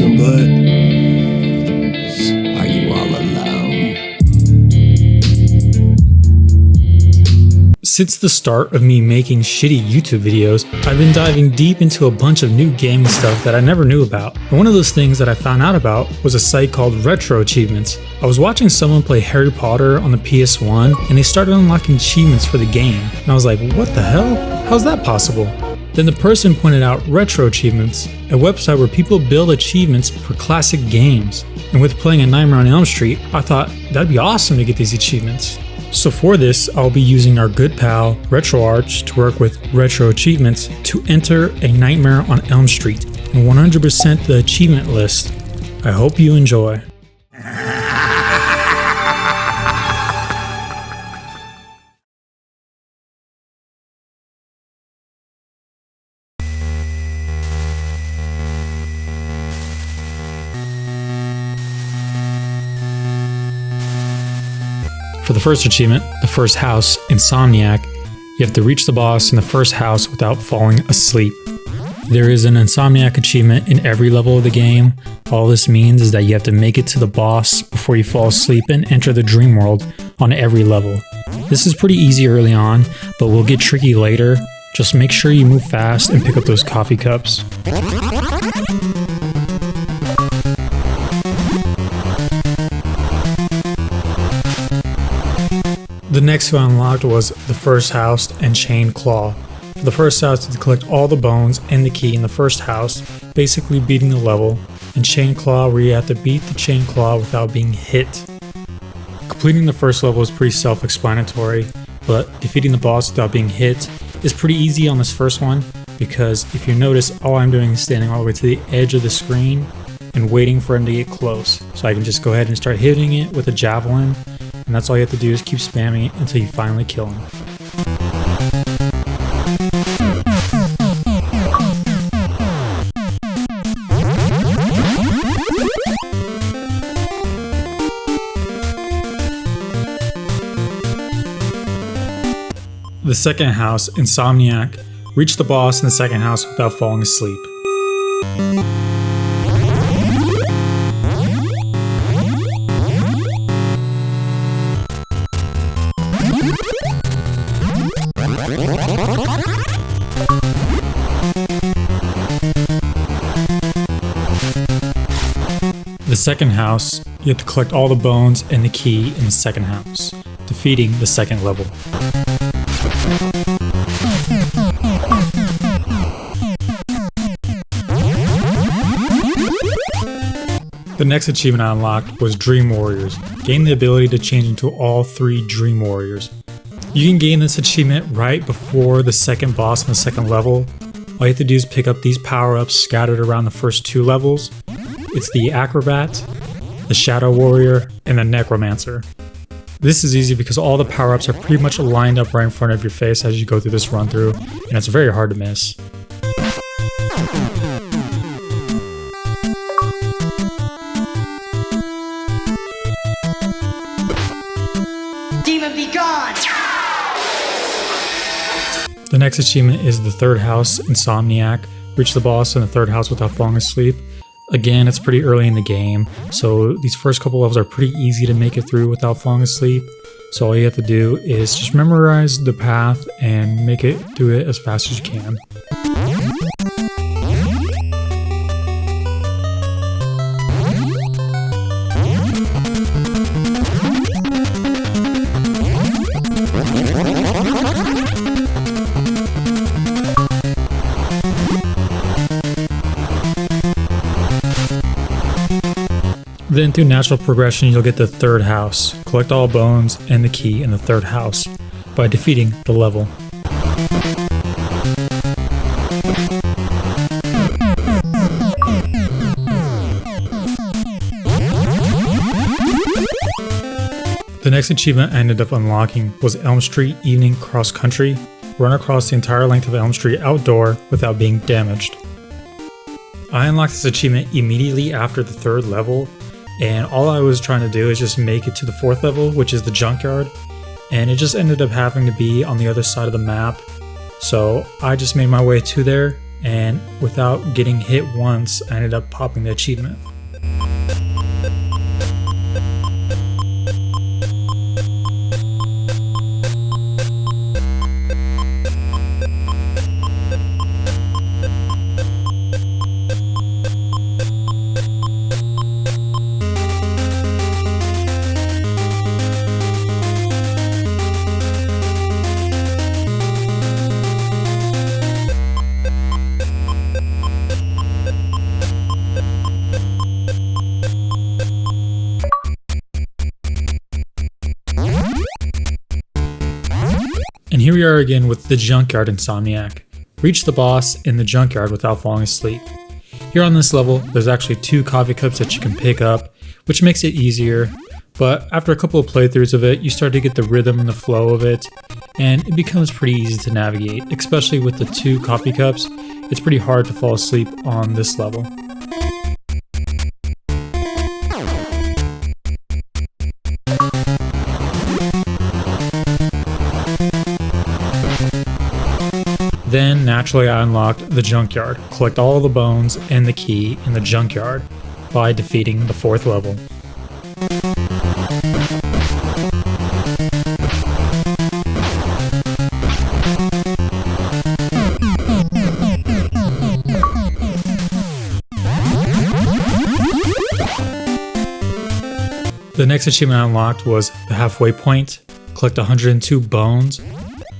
so good? Are you all alone? Since the start of me making shitty YouTube videos, I've been diving deep into a bunch of new gaming stuff that I never knew about. And one of those things that I found out about was a site called Retro Achievements. I was watching someone play Harry Potter on the PS1 and they started unlocking achievements for the game. And I was like, what the hell? How's that possible? Then the person pointed out Retro Achievements, a website where people build achievements for classic games. And with playing A Nightmare on Elm Street, I thought that'd be awesome to get these achievements. So for this, I'll be using our good pal RetroArch to work with Retro Achievements to enter A Nightmare on Elm Street and 100% the achievement list. I hope you enjoy. For the first achievement, the first house, Insomniac, you have to reach the boss in the first house without falling asleep. There is an Insomniac achievement in every level of the game. All this means is that you have to make it to the boss before you fall asleep and enter the dream world on every level. This is pretty easy early on, but will get tricky later. Just make sure you move fast and pick up those coffee cups. The next two I unlocked was the first house and Chained Claw. For the first house, to collect all the bones and the key in the first house, basically beating the level, and Chained Claw where you have to beat the Chained Claw without being hit. Completing the first level is pretty self-explanatory, but defeating the boss without being hit is pretty easy on this first one, because if you notice, all I'm doing is standing all the way to the edge of the screen and waiting for him to get close. So I can just go ahead and start hitting it with a javelin, and that's all you have to do is keep spamming it until you finally kill him. The second house, Insomniac, reach the boss in the second house without falling asleep. The second house, you have to collect all the bones and the key in the second house, defeating the second level. The next achievement I unlocked was Dream Warriors. Gain the ability to change into all 3 Dream Warriors. You can gain this achievement right before the second boss in the second level. All you have to do is pick up these power-ups scattered around the first 2 levels. It's the Acrobat, the Shadow Warrior, and the Necromancer. This is easy because all the power-ups are pretty much lined up right in front of your face as you go through this run-through, and it's very hard to miss. Demon be gone! The next achievement is the third house, Insomniac. Reach the boss in the third house without falling asleep. Again, it's pretty early in the game, so these first couple levels are pretty easy to make it through without falling asleep. So all you have to do is just memorize the path and make it do it as fast as you can. Then through natural progression, you'll get the third house. Collect all bones and the key in the third house by defeating the level. The next achievement I ended up unlocking was Elm Street Evening Cross Country. Run across the entire length of Elm Street outdoor without being damaged. I unlocked this achievement immediately after the third level, and all I was trying to do is just make it to the fourth level, which is the junkyard, and it just ended up having to be on the other side of the map. So I just made my way to there and without getting hit once, I ended up popping the achievement. And here we are again with the Junkyard Insomniac. Reach the boss in the junkyard without falling asleep. Here on this level, there's actually 2 coffee cups that you can pick up, which makes it easier, but after a couple of playthroughs of it, you start to get the rhythm and the flow of it, and it becomes pretty easy to navigate, especially with the 2 coffee cups. It's pretty hard to fall asleep on this level. Then, naturally, I unlocked the junkyard. Collect all the bones and the key in the junkyard by defeating the 4th level. The next achievement I unlocked was the halfway point. Collect 102 bones.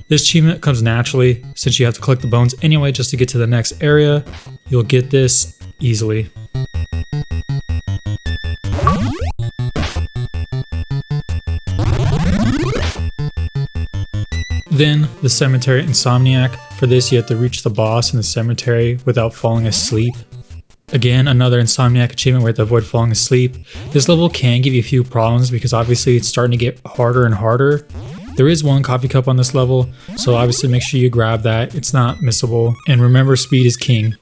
This achievement comes naturally since you have to collect the bones anyway just to get to the next area. You'll get this easily. Then the Cemetery Insomniac. For this you have to reach the boss in the cemetery without falling asleep. Again, another Insomniac achievement where you have to avoid falling asleep. This level can give you a few problems because obviously it's starting to get harder and harder. There is 1 coffee cup on this level, so obviously make sure you grab that. It's not missable. And remember, speed is king.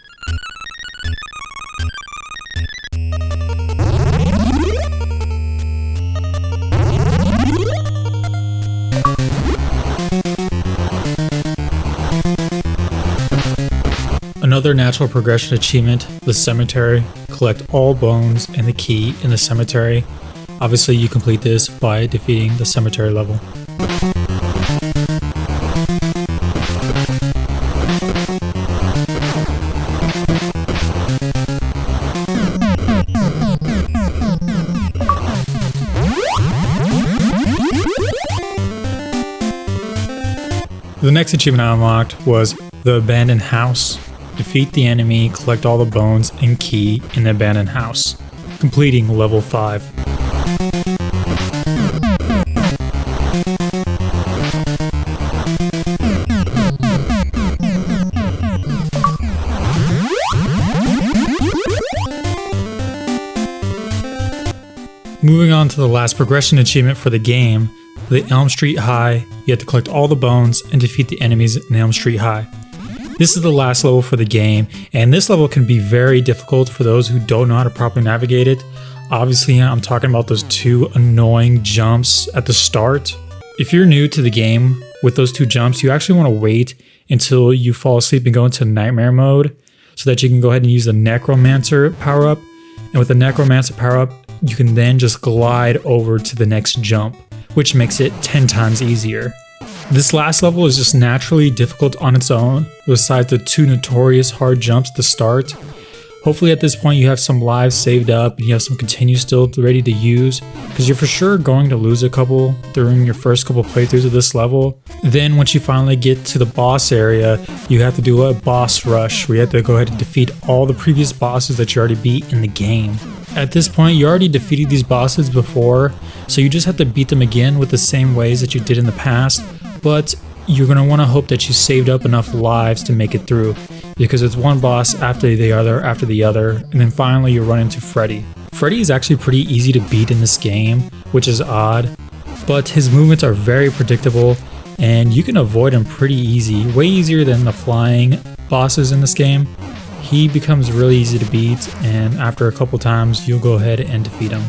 Another natural progression achievement, the cemetery. Collect all bones and the key in the cemetery. Obviously you complete this by defeating the cemetery level. The next achievement I unlocked was the abandoned house. Defeat the enemy, collect all the bones and key in the abandoned house, completing level 5. Moving on to the last progression achievement for the game, the Elm Street High. You have to collect all the bones and defeat the enemies in Elm Street High. This is the last level for the game, and this level can be very difficult for those who don't know how to properly navigate it. Obviously, I'm talking about those 2 annoying jumps at the start. If you're new to the game with those 2 jumps, you actually want to wait until you fall asleep and go into nightmare mode so that you can go ahead and use the Necromancer power-up. And with the Necromancer power-up, you can then just glide over to the next jump, which makes it 10 times easier. This last level is just naturally difficult on its own, besides the 2 notorious hard jumps at the start. Hopefully at this point you have some lives saved up and you have some continues still ready to use, because you're for sure going to lose a couple during your first couple playthroughs of this level. Then once you finally get to the boss area, you have to do a boss rush where you have to go ahead and defeat all the previous bosses that you already beat in the game. At this point, you already defeated these bosses before, so you just have to beat them again with the same ways that you did in the past, but you're going to want to hope that you saved up enough lives to make it through, because it's one boss after the other, and then finally you run into Freddy. Freddy is actually pretty easy to beat in this game, which is odd, but his movements are very predictable, and you can avoid him pretty easy, way easier than the flying bosses in this game. He becomes really easy to beat, and after a couple times, you'll go ahead and defeat him.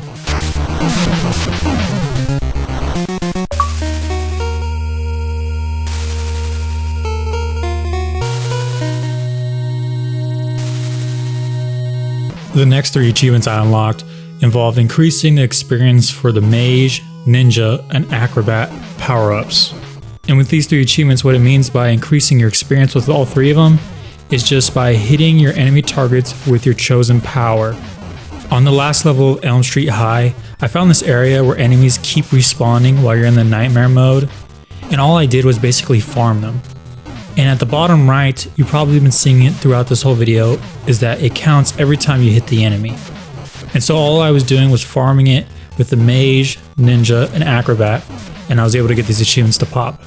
The next 3 achievements I unlocked involved increasing the experience for the Mage, Ninja, and Acrobat power-ups. And with these 3 achievements, what it means by increasing your experience with all 3 of them is just by hitting your enemy targets with your chosen power. On the last level of Elm Street High, I found this area where enemies keep respawning while you're in the nightmare mode, and all I did was basically farm them. And at the bottom right, you've probably been seeing it throughout this whole video, is that it counts every time you hit the enemy. And so all I was doing was farming it with the Mage, Ninja, and Acrobat, and I was able to get these achievements to pop.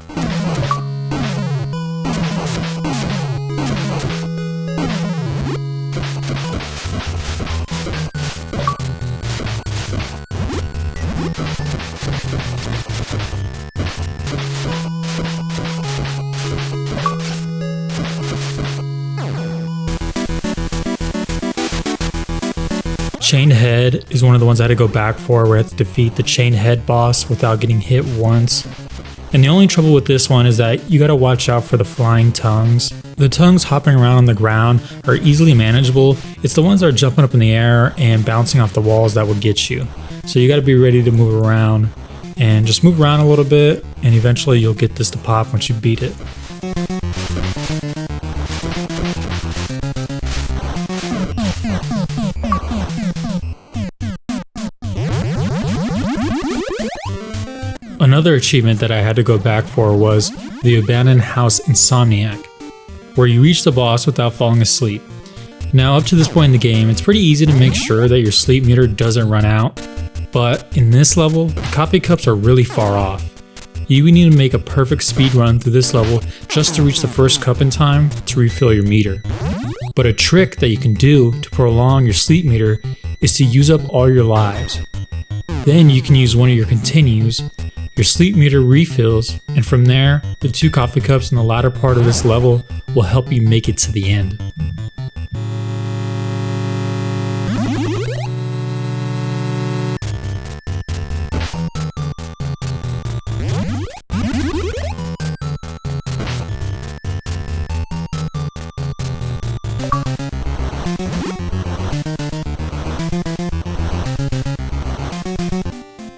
Chained Head is one of the ones I had to go back for, where I had to defeat the Chained Head boss without getting hit once. And the only trouble with this one is that you gotta watch out for the flying tongues. The tongues hopping around on the ground are easily manageable. It's the ones that are jumping up in the air and bouncing off the walls that will get you. So you gotta be ready to move around and just move around a little bit, and eventually you'll get this to pop once you beat it. Another achievement that I had to go back for was the Abandoned House Insomniac, where you reach the boss without falling asleep. Now up to this point in the game, it's pretty easy to make sure that your sleep meter doesn't run out, but in this level, the coffee cups are really far off. You would need to make a perfect speed run through this level just to reach the first cup in time to refill your meter. But a trick that you can do to prolong your sleep meter is to use up all your lives. Then you can use one of your continues, your sleep meter refills, and from there, the 2 coffee cups in the latter part of this level will help you make it to the end.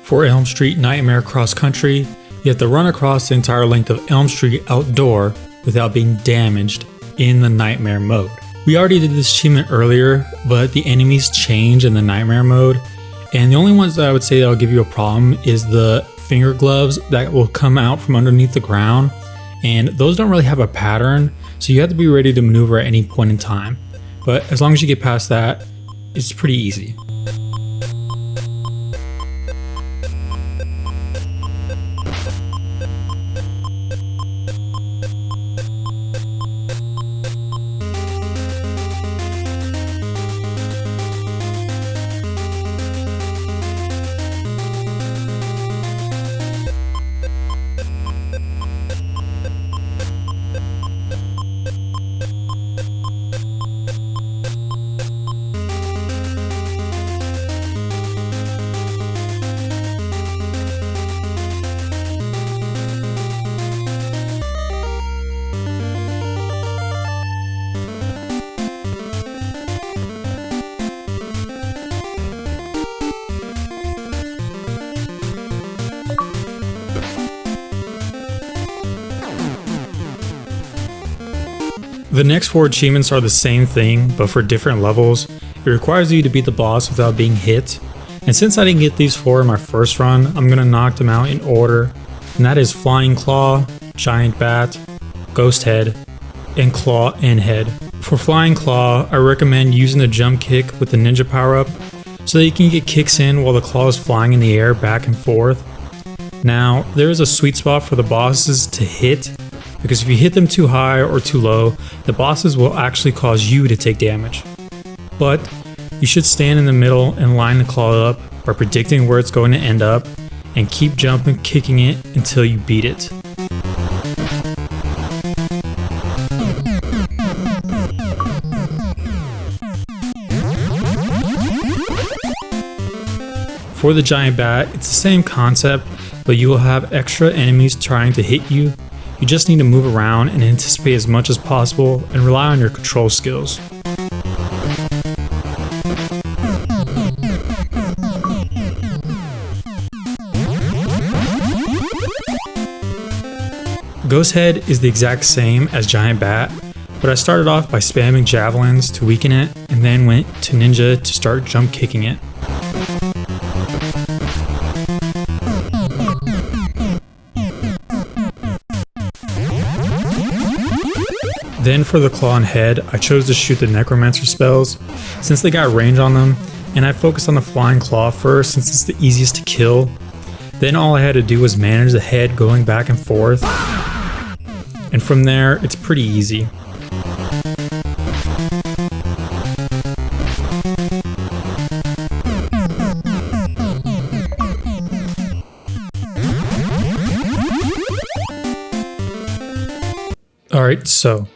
For Elm Street Nightmare Cross Country, you have to run across the entire length of Elm Street outdoor without being damaged in the Nightmare mode. We already did this achievement earlier, but the enemies change in the Nightmare mode, and the only ones that I would say that will give you a problem is the finger gloves that will come out from underneath the ground, and those don't really have a pattern, so you have to be ready to maneuver at any point in time. But as long as you get past that, it's pretty easy. The next 4 achievements are the same thing, but for different levels. It requires you to beat the boss without being hit. And since I didn't get these 4 in my first run, I'm going to knock them out in order. And that is Flying Claw, Giant Bat, Ghost Head, and Claw and Head. For Flying Claw, I recommend using the jump kick with the ninja power up so that you can get kicks in while the claw is flying in the air back and forth. Now, there is a sweet spot for the bosses to hit, because if you hit them too high or too low, the bosses will actually cause you to take damage. But you should stand in the middle and line the claw up by predicting where it's going to end up, and keep jumping, kicking it until you beat it. For the giant bat, it's the same concept, but you will have extra enemies trying to hit you. You just need to move around and anticipate as much as possible and rely on your control skills. Ghost Head is the exact same as Giant Bat, but I started off by spamming javelins to weaken it, and then went to Ninja to start jump kicking it. Then for the Claw and Head, I chose to shoot the Necromancer spells, since they got range on them, and I focused on the Flying Claw first since it's the easiest to kill. Then all I had to do was manage the head going back and forth, and from there it's pretty easy. Alright, so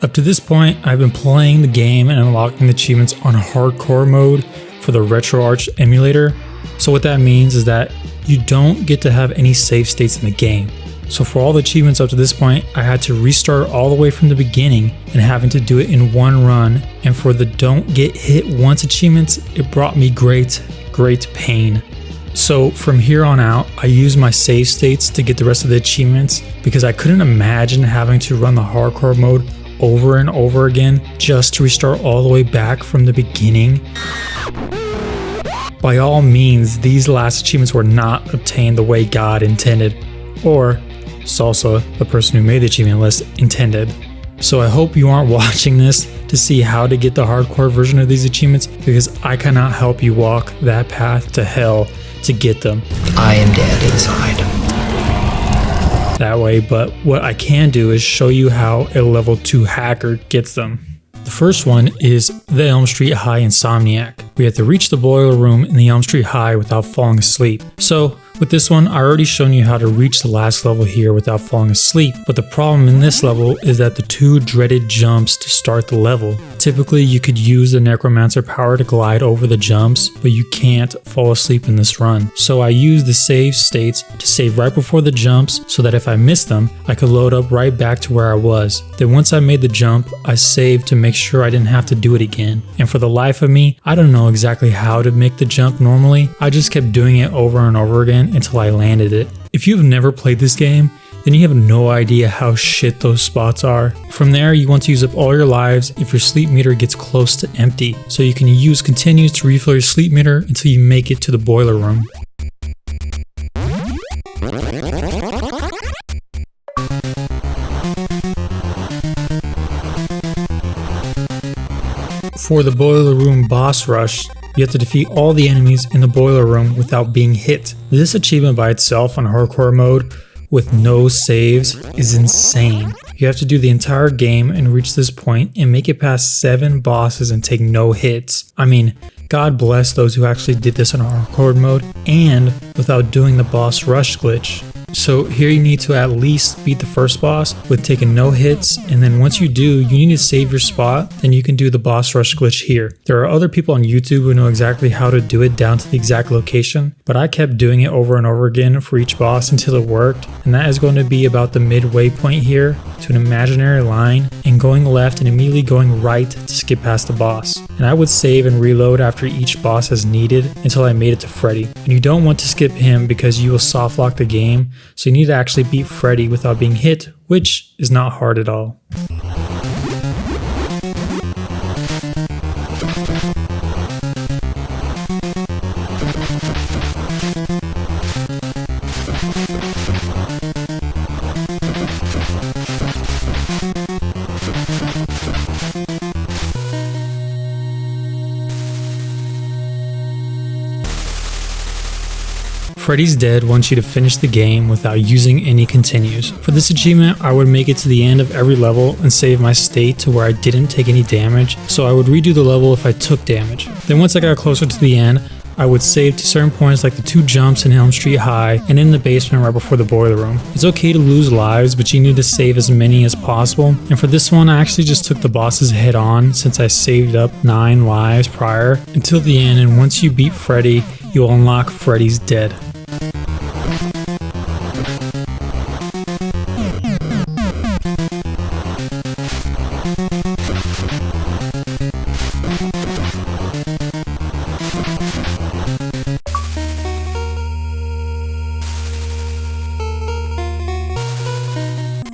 up to this point, I've been playing the game and unlocking the achievements on hardcore mode for the RetroArch emulator. So what that means is that you don't get to have any save states in the game. So for all the achievements up to this point, I had to restart all the way from the beginning and having to do it in one run. And for the don't get hit once achievements, it brought me great pain. So from here on out, I used my save states to get the rest of the achievements because I couldn't imagine having to run the hardcore mode over and over again just to restart all the way back from the beginning. By all means, these last achievements were not obtained the way God intended, or Salsa, the person who made the achievement list, intended. So I hope you aren't watching this to see how to get the hardcore version of these achievements, because I cannot help you walk that path to hell to get them. I am dead inside. That way, but what I can do is show you how a level 2 hacker gets them. The first one is the Elm Street High Insomniac. We have to reach the boiler room in the Elm Street High without falling asleep. So with this one, I already shown you how to reach the last level here without falling asleep, but the problem in this level is that the 2 dreaded jumps to start the level. Typically you could use the Necromancer power to glide over the jumps, but you can't fall asleep in this run. So I used the save states to save right before the jumps so that if I missed them, I could load up right back to where I was. Then once I made the jump, I saved to make sure I didn't have to do it again. And for the life of me, I don't know exactly how to make the jump normally. I just kept doing it over and over again until I landed it. If you've never played this game, then you have no idea how shit those spots are. From there, you want to use up all your lives if your sleep meter gets close to empty, so you can use continues to refill your sleep meter until you make it to the boiler room. For the boiler room boss rush, you have to defeat all the enemies in the boiler room without being hit. This achievement by itself on hardcore mode with no saves is insane. You have to do the entire game and reach this point and make it past 7 bosses and take no hits. I mean, God bless those who actually did this on hardcore mode and without doing the boss rush glitch. So here you need to at least beat the first boss with taking no hits, and then once you do, you need to save your spot, then you can do the boss rush glitch here. There are other people on YouTube who know exactly how to do it down to the exact location, but I kept doing it over and over again for each boss until it worked, and that is going to be about the midway point here to an imaginary line and going left and immediately going right to skip past the boss. And I would save and reload after each boss as needed until I made it to Freddy. And you don't want to skip him because you will soft lock the game, so you need to actually beat Freddy without being hit, which is not hard at all. Freddy's Dead wants you to finish the game without using any continues. For this achievement, I would make it to the end of every level and save my state to where I didn't take any damage, so I would redo the level if I took damage. Then once I got closer to the end, I would save to certain points like the 2 jumps in Elm Street High and in the basement right before the boiler room. It's okay to lose lives, but you need to save as many as possible. And for this one, I actually just took the bosses head on since I saved up 9 lives prior until the end, and once you beat Freddy, you'll unlock Freddy's Dead.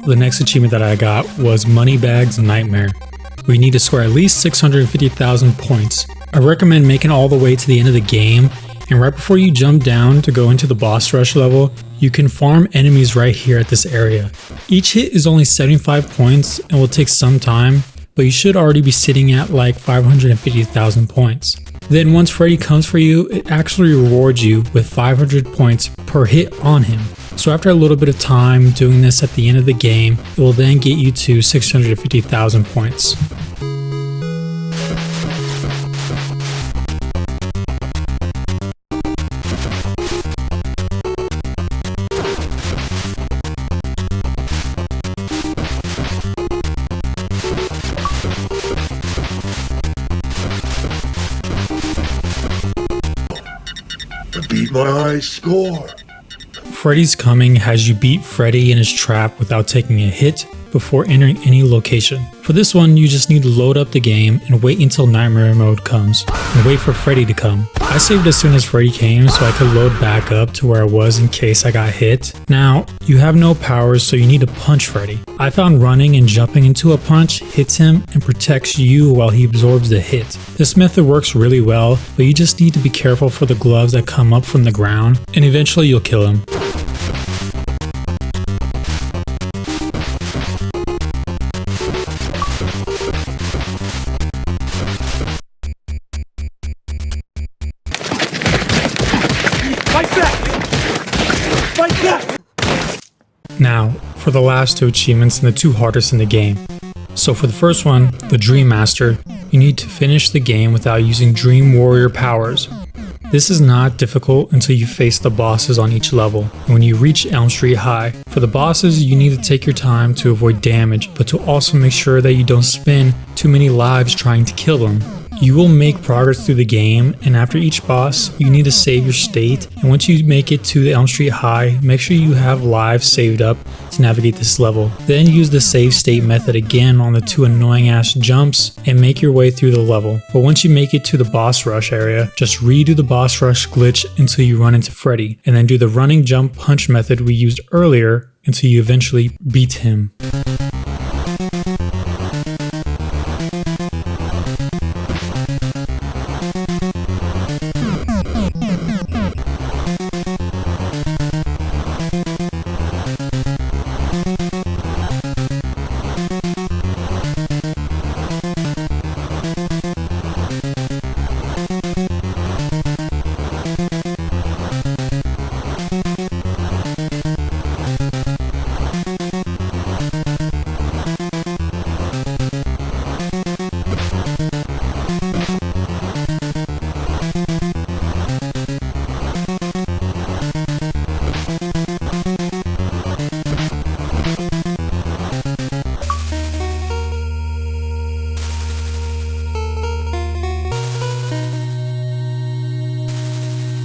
The next achievement that I got was Moneybags Nightmare, where you need to score at least 650,000 points. I recommend making all the way to the end of the game, and right before you jump down to go into the boss rush level, you can farm enemies right here at this area. Each hit is only 75 points and will take some time, but you should already be sitting at like 550,000 points. Then once Freddy comes for you, it actually rewards you with 500 points per hit on him. So after a little bit of time doing this at the end of the game, it will then get you to 650,000 points. Beat my high score. Freddy's Coming has you beat Freddy in his trap without taking a hit before entering any location. For this one, you just need to load up the game and wait until Nightmare mode comes, and wait for Freddy to come. I saved as soon as Freddy came so I could load back up to where I was in case I got hit. Now, you have no powers, so you need to punch Freddy. I found running and jumping into a punch hits him and protects you while he absorbs the hit. This method works really well, but you just need to be careful for the gloves that come up from the ground, and eventually you'll kill him. Now, for the last two achievements and the two hardest in the game. So for the first one, the Dream Master, you need to finish the game without using Dream Warrior powers. This is not difficult until you face the bosses on each level, and when you reach Elm Street High. For the bosses, you need to take your time to avoid damage, but to also make sure that you don't spend too many lives trying to kill them. You will make progress through the game, and after each boss, you need to save your state, and once you make it to the Elm Street High, make sure you have lives saved up to navigate this level. Then use the save state method again on the two annoying ass jumps and make your way through the level. But once you make it to the boss rush area, just redo the boss rush glitch until you run into Freddy, and then do the running jump punch method we used earlier until you eventually beat him.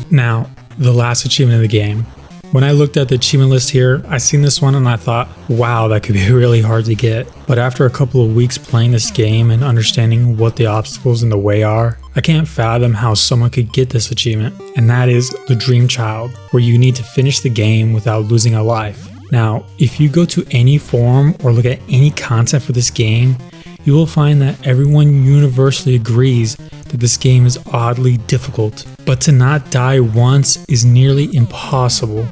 Now, the last achievement of the game. When I looked at the achievement list here, I seen this one and I thought, wow, that could be really hard to get. But after a couple of weeks playing this game and understanding what the obstacles in the way are, I can't fathom how someone could get this achievement. And that is the Dream Child, where you need to finish the game without losing a life. Now, if you go to any forum or look at any content for this game, you will find that everyone universally agrees that this game is oddly difficult. But to not die once is nearly impossible.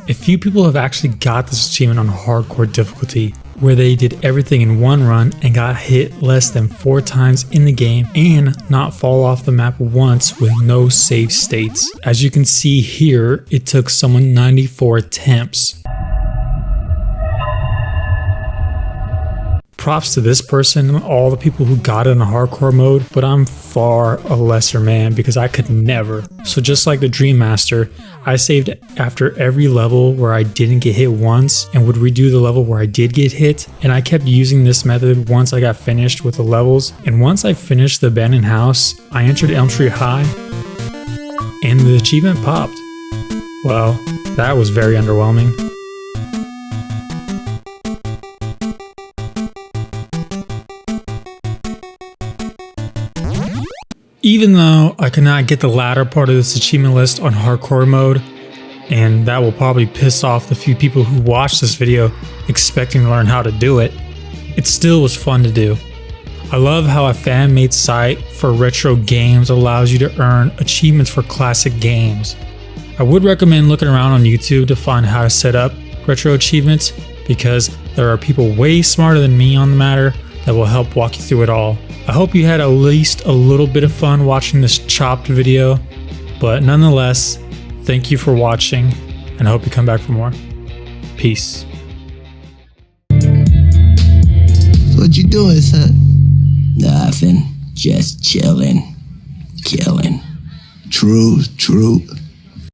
A few people have actually got this achievement on hardcore difficulty, where they did everything in one run and got hit less than 4 times in the game and not fall off the map once with no save states. As you can see here, it took someone 94 attempts. Props to this person and all the people who got it in hardcore mode, but I'm far a lesser man because I could never. So just like the Dream Master, I saved after every level where I didn't get hit once and would redo the level where I did get hit, and I kept using this method once I got finished with the levels. And once I finished the abandoned house, I entered Elm Street High and the achievement popped. Well, that was very underwhelming. Even though I could not get the latter part of this achievement list on hardcore mode, and that will probably piss off the few people who watched this video expecting to learn how to do it, it still was fun to do. I love how a fan-made site for retro games allows you to earn achievements for classic games. I would recommend looking around on YouTube to find how to set up retro achievements, because there are people way smarter than me on the matter that will help walk you through it all. I hope you had at least a little bit of fun watching this chopped video, but nonetheless, thank you for watching, and I hope you come back for more. Peace. What you doing, son? Nothing. Just chilling. Killing. True.